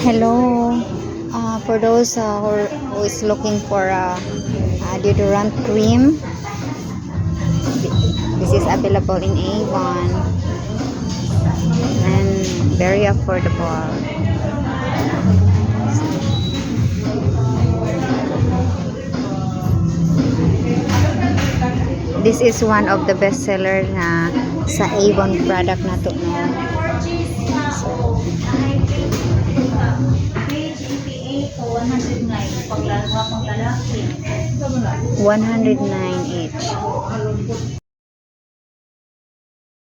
Hello. For those who is looking for a deodorant cream, this is available in Avon and very affordable. This is one of the best seller na sa Avon product na to, no? So, 109 each.